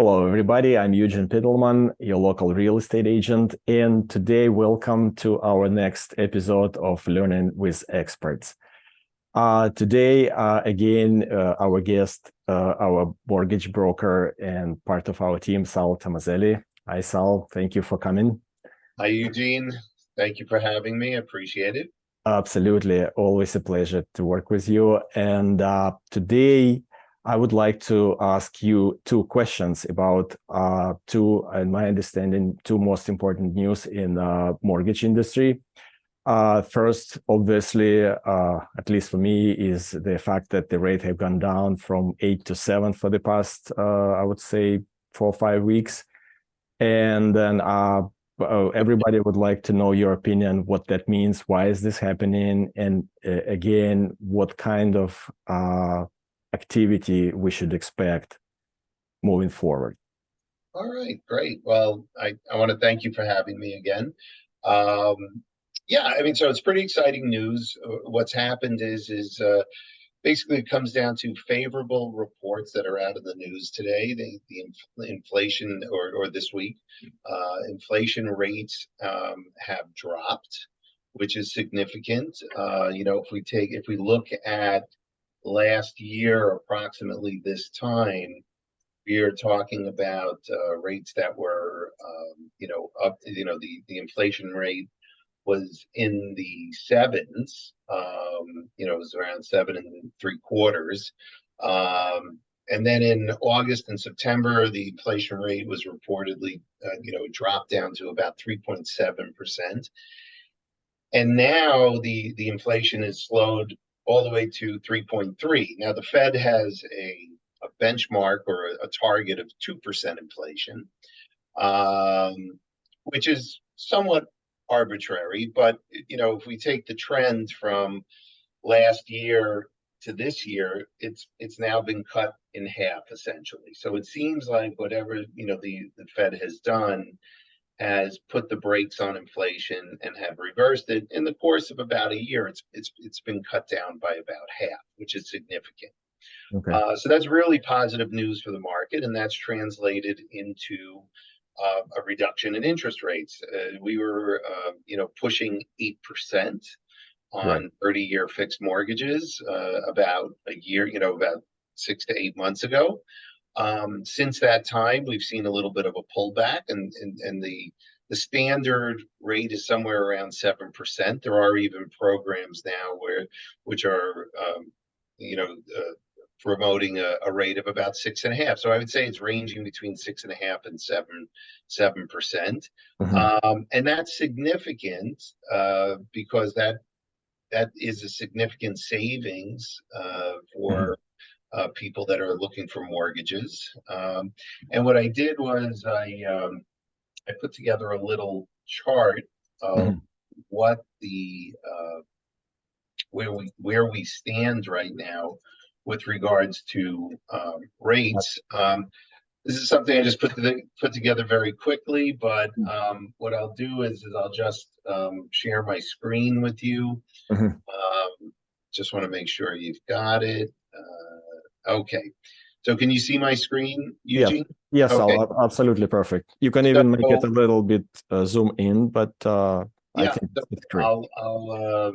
Hello, everybody. I'm Yevgen Pitelman, your local real estate agent. And today, welcome to our next episode of Learning with Experts. Today, our guest, our mortgage broker and part of our team, Sal Tomaselli. Hi, Sal. Thank you for coming. Hi, Eugene. Thank you for having me. I appreciate it. Absolutely. Always a pleasure to work with you. And today, I would like to ask you two questions about in my understanding, two most important news in the mortgage industry. First, obviously, at least for me, is the fact that the rate have gone down from 8 to 7 for the past, I would say, 4 or 5 weeks. And then everybody would like to know your opinion, what that means, why is this happening, and again, what kind of activity we should expect moving forward. All right, great. Well, I want to thank you for having me again. So it's pretty exciting news. What's happened is basically it comes down to favorable reports that are out of the news today. The inflation or this week, inflation rates have dropped, which is significant. If we look at last year, approximately this time, we are talking about rates that were, up. The inflation rate was in the sevens. It was around 7.75. And then in August and September, the inflation rate was reportedly, dropped down to about 3.7%. And now the inflation is slowed all the way to 3.3. Now the Fed has a benchmark or a target of 2% inflation, which is somewhat arbitrary. But if we take the trend from last year to this year, it's now been cut in half essentially. So it seems like whatever the Fed has done has put the brakes on inflation and have reversed it in the course of about a year. It's been cut down by about half, which is significant. Okay. So that's really positive news for the market, and that's translated into a reduction in interest rates. We were, pushing 8% on 30-year fixed mortgages about a year, about 6 to 8 months ago. Since that time, we've seen a little bit of a pullback, and the standard rate is somewhere around 7%. There are even programs now which are promoting a rate of about 6.5. So I would say it's ranging between 6.5 and 7%. And that's significant because that is a significant savings for people that are looking for mortgages. And what I did was I put together a little chart of what the where we stand right now with regards to rates. This is something I just put together very quickly, but what I'll do is I'll just share my screen with you. Just want to make sure you've got it. Okay. So can you see my screen, Eugene? Yes, okay. Absolutely perfect. You can even make it a little bit zoom in, but I think it's great. I'll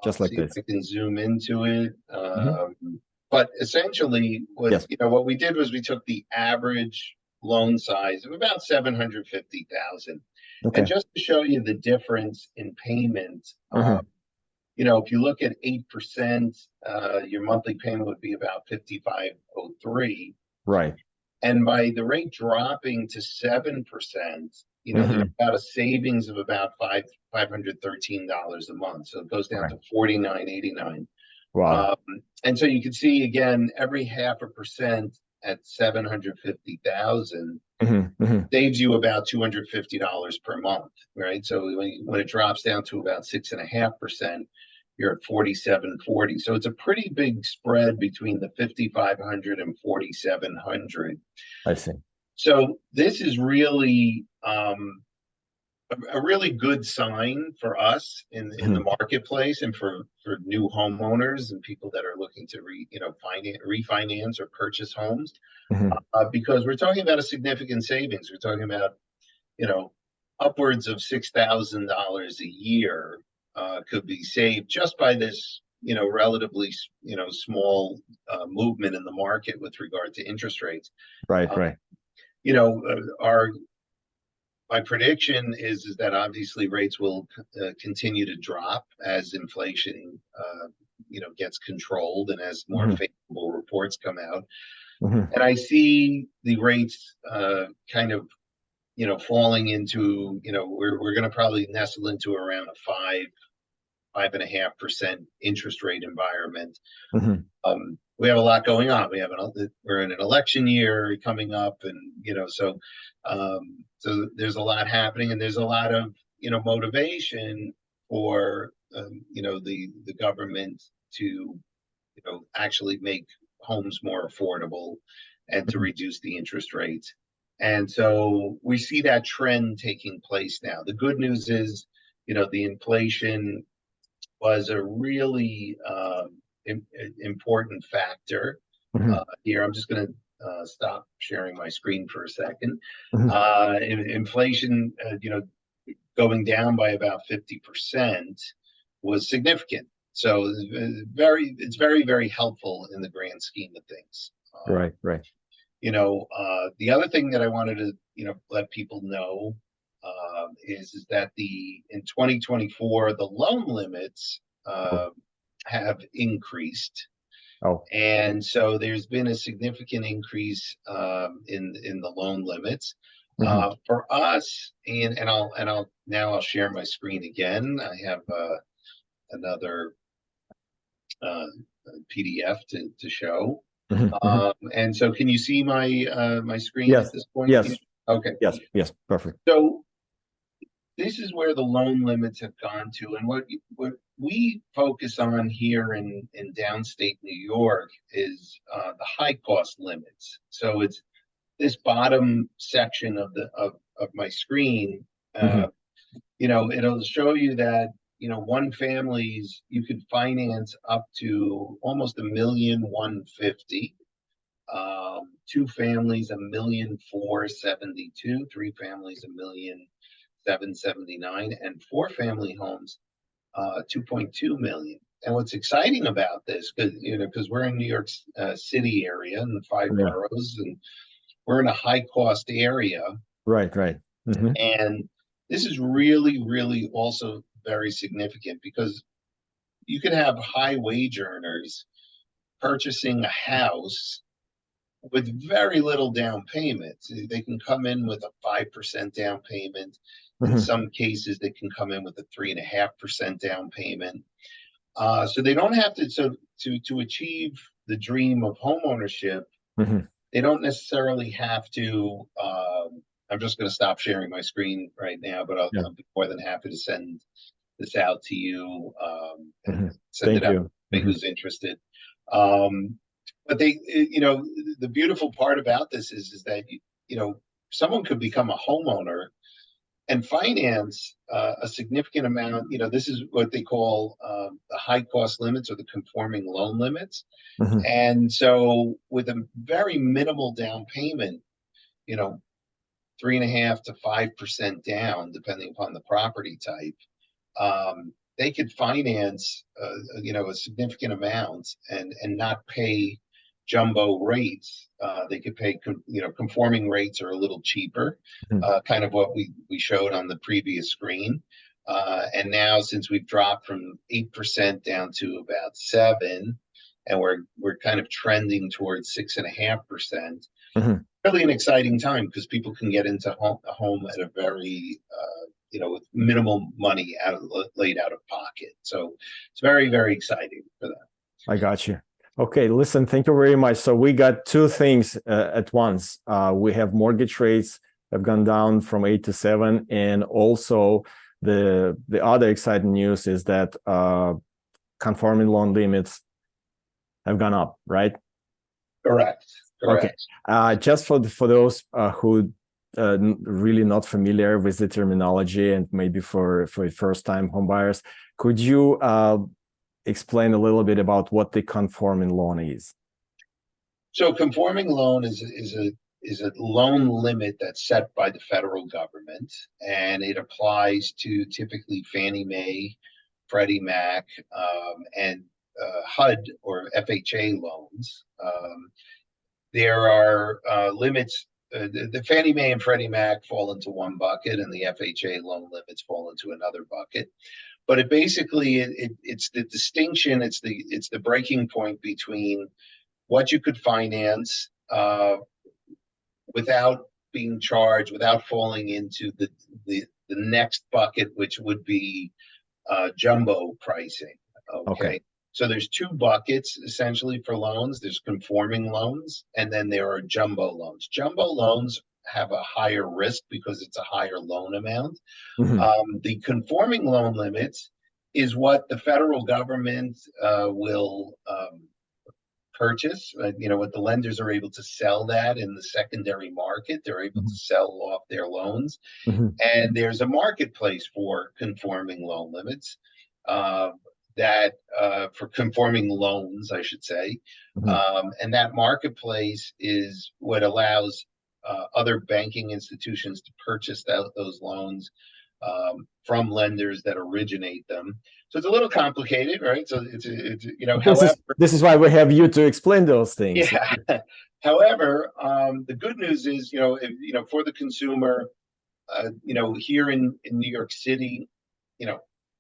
just like this. If I can zoom into it. But essentially, what we did was we took the average loan size of about 750,000, and just to show you the difference in payment. If you look at 8%, your monthly payment would be about $55.03. Right. And by the rate dropping to 7%, there's about a savings of about $513 a month. So it goes down to $49.89. Wow. And so you can see again, every 0.5% at 750,000 saves you about $250 per month, right? So when it drops down to about 6.5%, you're at $47.40. So it's a pretty big spread between the $5,500 and $4,700. I see. So this is really a a really good sign for us in the Mhm, marketplace and for new homeowners and people that are looking to refinance or purchase homes, mhm. because we're talking about a significant savings. We're talking about, you know, upwards of $6,000 a year could be saved just by this, relatively, small movement in the market with regard to interest rates. Right, Uh, right. our my prediction is that obviously rates will continue to drop as inflation, gets controlled and as more Mhm, favorable reports come out. mhm. And I see the rates kind of, falling into, we're going to probably nestle into around a 5.5% interest rate environment. Mhm. We have a lot going on. We're in an election year coming up, and so there's a lot happening, and there's a lot of motivation for the government to actually make homes more affordable and to Mhm. reduce the interest rates. And so we see that trend taking place now. The good news is, the inflation was a really important factor Mhm. here. I'm just going to stop sharing my screen for a second. Mhm. Inflation, going down by about 50% was significant. So it's very, very helpful in the grand scheme of things. Right, right. The other thing that I wanted to, let people know is that in 2024, the loan limits Oh, have increased. oh. And so there's been a significant increase in the loan limits. Mhm. For us, I'll share my screen again. I have another uh, PDF to show. Mhm. Mhm. And so can you see my screen at Yes, this point? yes, Okay. yes, yes. Perfect. So this is where the loan limits have gone to, and what we focus on here in downstate New York is the high cost limits. So it's this bottom section of my screen. Mhm. It'll show you that one families you could finance up to almost 1,150,000. Two families 1,472,000, three families 1,779,000, and four family homes 2.2 million. And what's exciting about this, because we're in New York City area and the five Yeah. boroughs, and we're in a high cost area, Right, right. Mhm. and this is really, really also very significant because you can have high wage earners purchasing a house with very little down payment. They can come in with a 5% down payment. In Mhm. some cases, they can come in with a 3.5% down payment. So they don't have to. So to achieve the dream of homeownership, Mhm. they don't necessarily have to. I'm just going to stop sharing my screen right now, but Yeah. I'll be more than happy to send this out to you and Mhm. send it Thank out you. to anybody Mhm. who's interested. Um, but the beautiful part about this is that someone could become a homeowner and finance a significant amount. This is what they call the high cost limits or the conforming loan limits. Mhm. And so with a very minimal down payment, you know, 3.5 to 5% down, depending upon the property type, they could finance, a significant amount and not pay jumbo rates. They could pay, conforming rates are a little cheaper, Mhm. kind of what we showed on the previous screen. And now, since we've dropped from 8% down to about 7, and we're kind of trending towards 6.5%. Mhm. Really an exciting time because people can get into a home at a very with minimal money laid out of pocket. So it's very, very exciting for them. I got you. Okay, listen, thank you very much. So we got two things at once. We have mortgage rates have gone down from 8 to 7, and also the other exciting news is that conforming loan limits have gone up, right? Correct. Okay. Correct. Just for those who really not familiar with the terminology, and maybe for first-time homebuyers, could you explain a little bit about what the conforming loan is? So conforming loan is a loan limit that's set by the federal government, and it applies to typically Fannie Mae, Freddie Mac, and HUD or FHA loans. There are limits. The Fannie Mae and Freddie Mac fall into one bucket, and the FHA loan limits fall into another bucket. But it basically it's the distinction. It's the breaking point between what you could finance without being charged, without falling into the next bucket, which would be jumbo pricing. Okay. So there's two buckets essentially for loans. There's conforming loans, and then there are jumbo loans. Jumbo loans have a higher risk because it's a higher loan amount. The conforming loan limits is what the federal government will purchase. What the lenders are able to sell that in the secondary market. They're able to sell off their loans. And there's a marketplace for conforming loan limits that for conforming loans, I should say. And that marketplace is what allows other banking institutions to purchase those loans from lenders that originate them. So it's a little complicated, right? So this is why we have you to explain those things. Yeah. However, the good news is, for the consumer, here in New York City,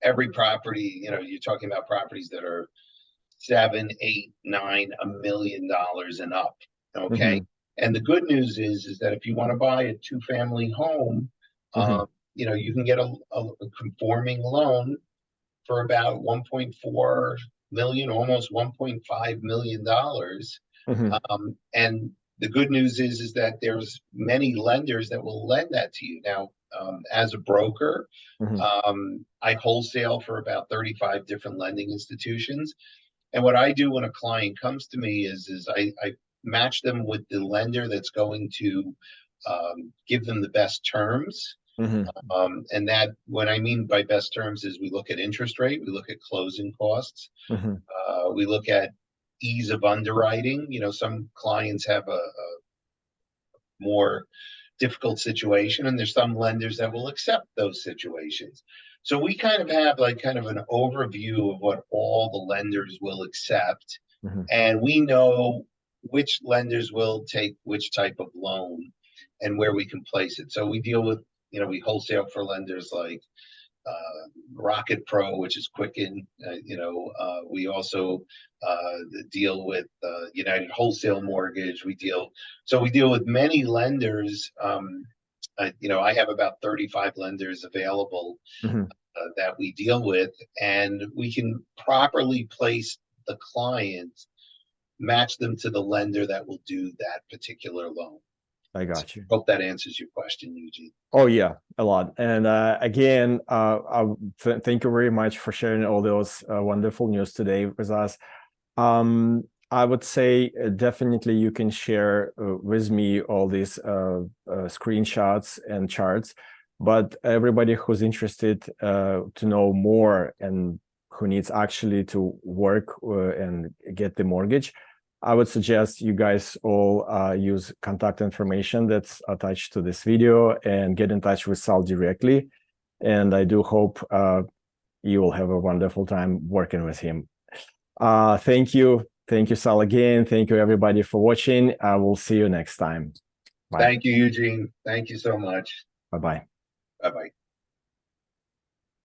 every property, you're talking about properties that are $7, $8, $9, $1 million and up. Okay. And the good news is that if you want to buy a two-family home, you can get a conforming loan for about 1.4 million, almost $1.5 million. And the good news is that there's many lenders that will lend that to you. Now, as a broker, I wholesale for about 35 different lending institutions. And what I do when a client comes to me is I match them with the lender that's going to give them the best terms. And that, what I mean by best terms is we look at interest rate, we look at closing costs, we look at ease of underwriting. Some clients have a more difficult situation, and there's some lenders that will accept those situations. So we kind of have an overview of what all the lenders will accept, and we know which lenders will take which type of loan and where we can place it. So we deal with, we wholesale for lenders like Rocket Pro, which is Quicken. We also deal with United Wholesale Mortgage. We deal with many lenders. I have about 35 lenders available that we deal with, and we can properly place the client, match them to the lender that will do that particular loan. I got you. Hope that answers your question, Eugene. Oh yeah, a lot. And again, thank you very much for sharing all those wonderful news today with us. I would say definitely you can share with me all these screenshots and charts, but everybody who's interested to know more and who needs actually to work and get the mortgage, I would suggest you guys all use contact information that's attached to this video and get in touch with Sal directly. And I do hope you will have a wonderful time working with him. Thank you. Thank you, Sal, again. Thank you, everybody, for watching. I will see you next time. Bye. Thank you, Eugene. Thank you so much. Bye-bye. Bye-bye.